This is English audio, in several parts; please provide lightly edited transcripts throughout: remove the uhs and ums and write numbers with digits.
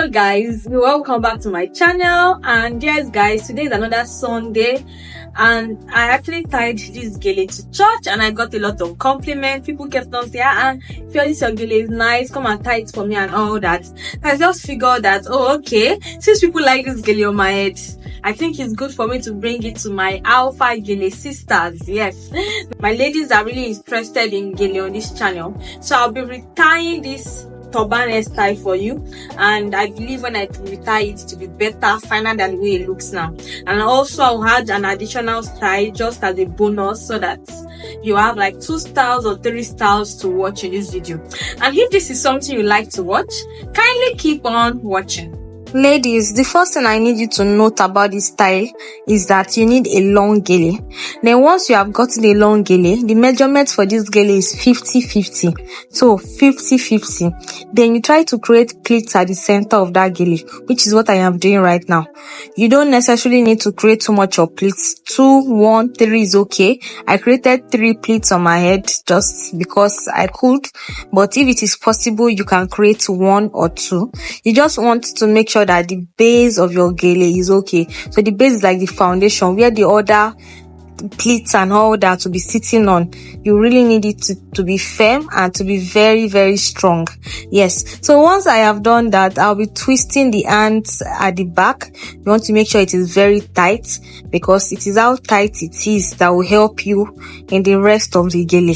Hello guys, welcome back to my channel. And yes guys, today is another Sunday and I actually tied this gele to church and I got a lot of compliments. People kept on saying, this your gele is nice, come and tie it for me and all that. I just figured that, okay, since people like this gele on my head, I think it's good for me to bring it to my alpha gele sisters. Yes, my ladies are really interested in gele on this channel, so I'll be retying this turban hairstyle for you, and I believe when I retie it to be better, finer than the way it looks now. And also I'll add an additional style just as a bonus, so that you have like 2 styles or 3 styles to watch in this video. And if this is something you like to watch, kindly keep on watching. Ladies, the first thing I need you to note about this style is that you need a long gele. Then once you have gotten a long gele, the measurement for this gele is 50-50. So 50-50. Then you try to create pleats at the center of that gele, which is what I am doing right now. You don't necessarily need to create too much of pleats. 2, 1, 3 is okay. I created 3 pleats on my head just because I could. But if it is possible, you can create 1 or 2. You just want to make sure that the base of your gele is okay. So the base is like the foundation where the other pleats and all that to be sitting on. You really need it to be firm and to be very, very strong. Yes. So once I have done that, I'll be twisting the ends at the back. You want to make sure it is very tight, because it is how tight it is that will help you in the rest of the gele.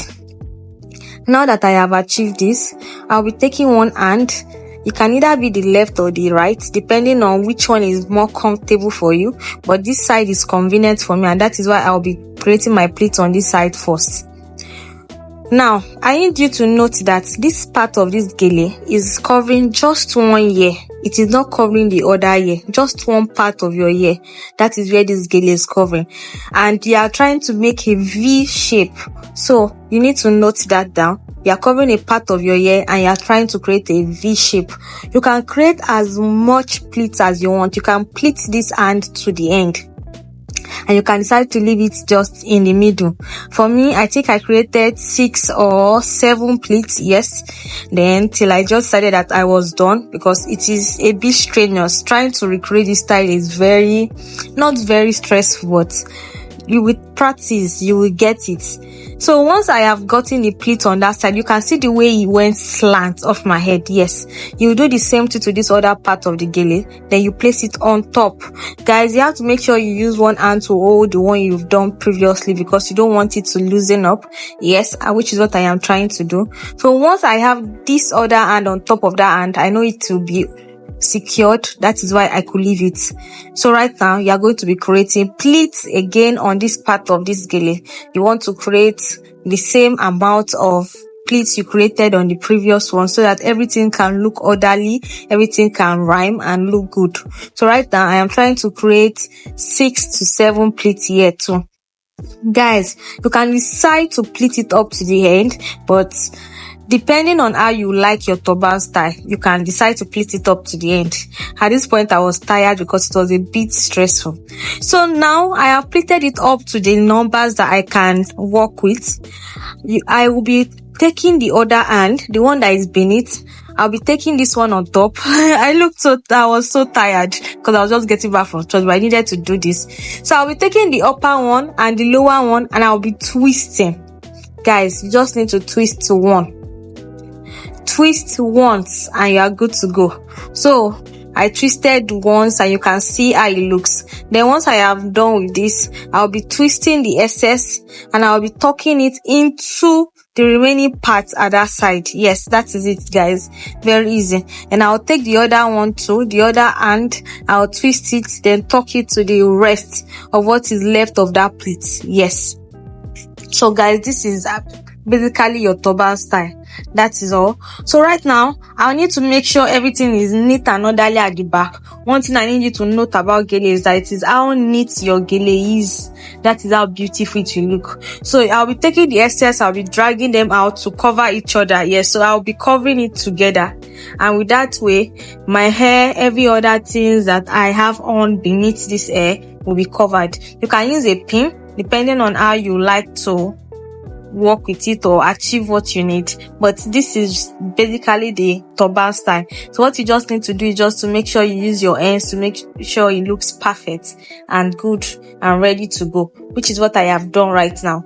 Now that I have achieved this, I'll be taking one hand. It can either be the left or the right, depending on which one is more comfortable for you. But this side is convenient for me, and that is why I'll be creating my pleats on this side first. Now, I need you to note that this part of this gele is covering just one ear. It is not covering the other ear, just one part of your ear. That is where this gele is covering. And you are trying to make a V shape. So, you need to note that down. You are covering a part of your ear and you are trying to create a V shape. You can create as much pleats as you want. You can pleat this hand to the end, and you can decide to leave it just in the middle. For me, I think I created 6 or 7 pleats, yes. Then till I just decided that I was done, because it is a bit strenuous. Trying to recreate this style is not very stressful, but with practice you will get it. So once I have gotten the pleat on that side, you can see the way it went slant off my head. Yes, you do the same thing to this other part of the gele. Then you place it on top. Guys, you have to make sure you use one hand to hold the one you've done previously, because you don't want it to loosen up. Yes, which is what I am trying to do. So once I have this other hand on top of that hand, I know it will be secured. That is why I could leave it. So right now you are going to be creating pleats again on this part of this gele. You want to create the same amount of pleats you created on the previous one, so that everything can look orderly, everything can rhyme and look good. So right now I am trying to create 6 to 7 pleats here too. Guys, you can decide to pleat it up to the end, but depending on how you like your turban style, you can decide to pleat it up to the end. At this point, I was tired because it was a bit stressful. So now I have pleated it up to the numbers that I can work with. I will be taking the other hand, the one that is beneath. I'll be taking this one on top. I was so tired because I was just getting back from church, but I needed to do this. So I'll be taking the upper one and the lower one, and I'll be twisting. Guys, you just need to twist to one. Twist once and you are good to go. So I twisted once and you can see how it looks. Then once I have done with this, I'll be twisting the excess and I'll be tucking it into the remaining parts at that side. Yes, that is it, guys. Very easy. And I'll take the other one too, the other hand. I'll twist it, then tuck it to the rest of what is left of that pleat. Yes. So guys, this is basically your turban style. That is all. So right now I need to make sure everything is neat and orderly at the back. One thing I need you to note about gele is that it is how neat your gele is. That is how beautiful it will look. So I'll be taking the excess, I'll be dragging them out to cover each other. Yes, so I'll be covering it together, and with that way my hair, every other things that I have on beneath this hair will be covered. You can use a pin depending on how you like to work with it or achieve what you need. But this is basically the turban style. So what you just need to do is just to make sure you use your ends to make sure it looks perfect and good and ready to go, which is what I have done right now.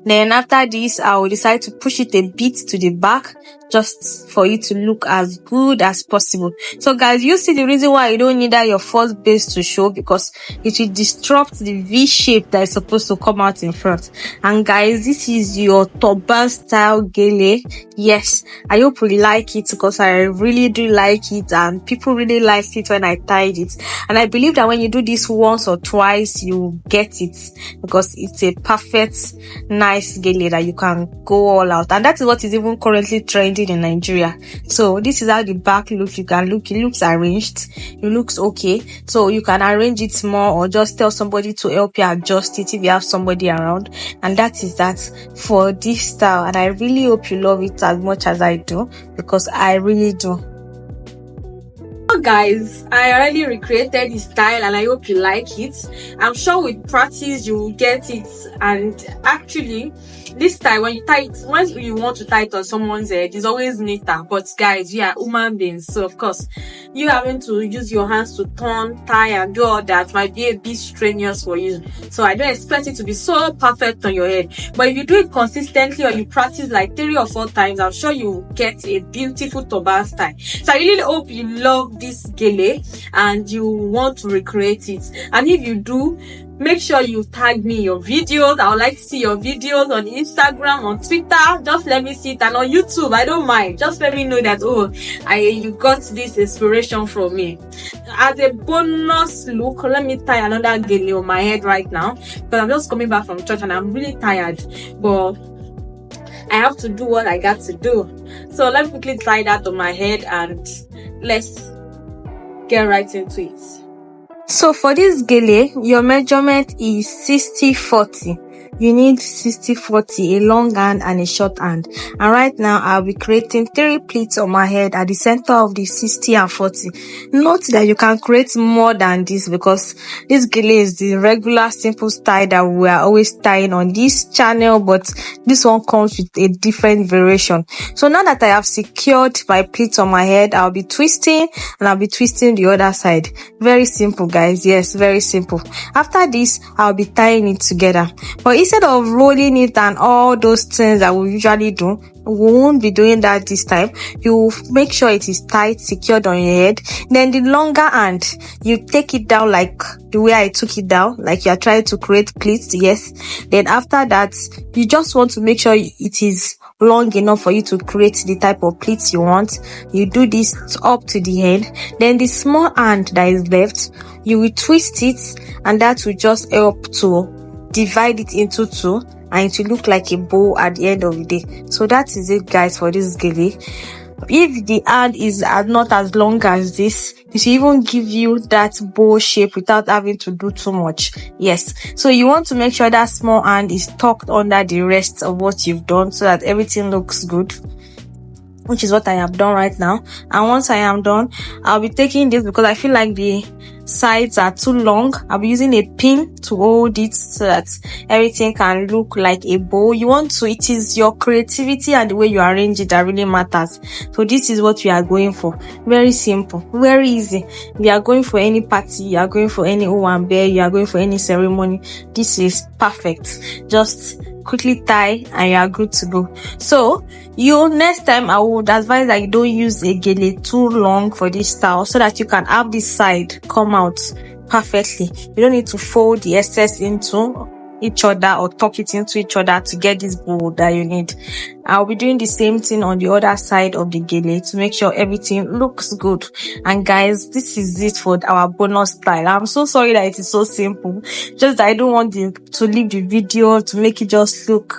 Then after this, I will decide to push it a bit to the back just for it to look as good as possible. So guys, you see the reason why you don't need that your first base to show, because it will disrupt the V shape that is supposed to come out in front. And guys, this is your turban style gele. Yes, I hope you like it, because I really do like it and people really liked it when I tied it. And I believe that when you do this once or twice, you get it, because it's a perfect, nice gele that you can go all out. And that is what is even currently trending in Nigeria. So this is how the back looks. You can look, it looks arranged, it looks okay. So you can arrange it more or just tell somebody to help you adjust it if you have somebody around. And that is that for this style. And I really hope you love it as much as I do, because I really do. So guys, I already recreated the style and I hope you like it. I'm sure with practice you will get it. And actually, this style, when you tie it, once you want to tie it on someone's head, it's always neater. But guys, we are human beings, so of course you having to use your hands to turn, tie and do all that might be a bit strenuous for you. So I don't expect it to be so perfect on your head, but if you do it consistently or you practice like 3 or 4 times, I'm sure you will get a beautiful turban style. So I really hope you love this gele and you want to recreate it. And if you do, make sure you tag me your videos. I would like to see your videos on Instagram, on Twitter. Just let me see it, and on YouTube, I don't mind. Just let me know that, oh, you got this inspiration from me. As a bonus look, let me tie another gele on my head right now, because I'm just coming back from church and I'm really tired, but I have to do what I got to do. So let me quickly tie that on my head and let's get right into it. So for this gele, your measurement is 60-40. You need 60-40, a long hand and a short hand. And right now, I'll be creating 3 pleats on my head at the center of the 60 and 40. Note that you can create more than this, because this gele is the regular simple style that we are always tying on this channel, but this one comes with a different variation. So now that I have secured my pleats on my head, I'll be twisting and I'll be twisting the other side. Very simple, guys. Yes, very simple. After this, I'll be tying it together. But instead of rolling it and all those things that we usually do, we won't be doing that this time. You make sure it is tight, secured on your head. Then the longer hand, you take it down like the way I took it down, like you are trying to create pleats. Yes. Then after that, you just want to make sure it is long enough for you to create the type of pleats you want. You do this up to the end. Then the small hand that is left, you will twist it, and that will just help to divide it into 2, and it will look like a bow at the end of the day. So that is it, guys, for this gele. If the hand is not as long as this, it will even give you that bow shape without having to do too much. Yes, so you want to make sure that small hand is tucked under the rest of what you've done, so that everything looks good, which is what I have done right now. And once I am done, I'll be taking this, because I feel like the sides are too long. I'll be using a pin to hold it so that everything can look like a bow. You want to, it is your creativity and the way you arrange it that really matters. So this is what we are going for. Very simple, very easy. We are going for any party, you are going for any owambe, you are going for any ceremony. This is perfect. Just quickly tie and you are good to go. So next time I would advise that you don't use a gele too long for this style, so that you can have this side come out perfectly. You don't need to fold the excess into each other or tuck it into each other to get this bow that you need. I'll be doing the same thing on the other side of the gele to make sure everything looks good. And guys, this is it for our bonus style. I'm so sorry that it is so simple, just that I don't want to leave the video to make it just look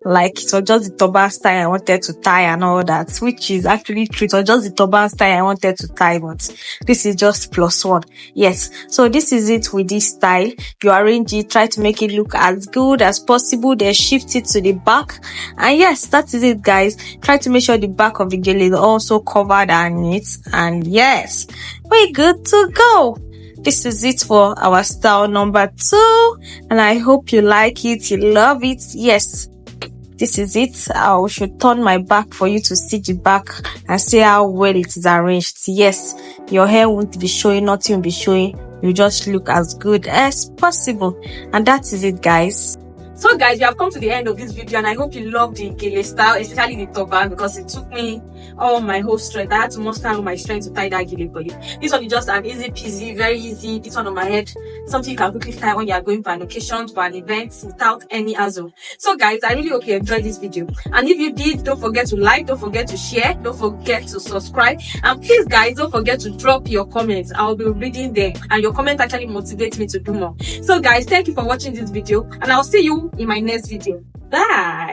like it was just the turban style I wanted to tie and all that, which is actually true. It was just the turban style I wanted to tie, but this is just +1. Yes, so this is it with this style. You arrange it, try to make it look as good as possible, then shift it to the back. And yes, that is it, guys. Try to make sure the back of the gele is also covered and neat. And yes, we're good to go. This is it for our style number 2, and I hope you like it, you love it. Yes, This is it. I should turn my back for you to see the back and see how well it is arranged. Yes, your hair won't be showing, nothing will be showing. You just look as good as possible. And that is it, guys. So guys, we have come to the end of this video, and I hope you love the GELE style, especially the turban, because it took me all my whole strength. I had to muster all my strength to tie that GELE for you. This one is just an easy peasy, very easy. This one on my head, something you can quickly tie when you are going for an occasion, for an event, without any hassle. So guys, I really hope you enjoyed this video, and if you did, don't forget to like, don't forget to share, don't forget to subscribe, and please guys, don't forget to drop your comments. I'll be reading them, and your comment actually motivates me to do more. So guys, thank you for watching this video, and I'll see you in my next video. Bye.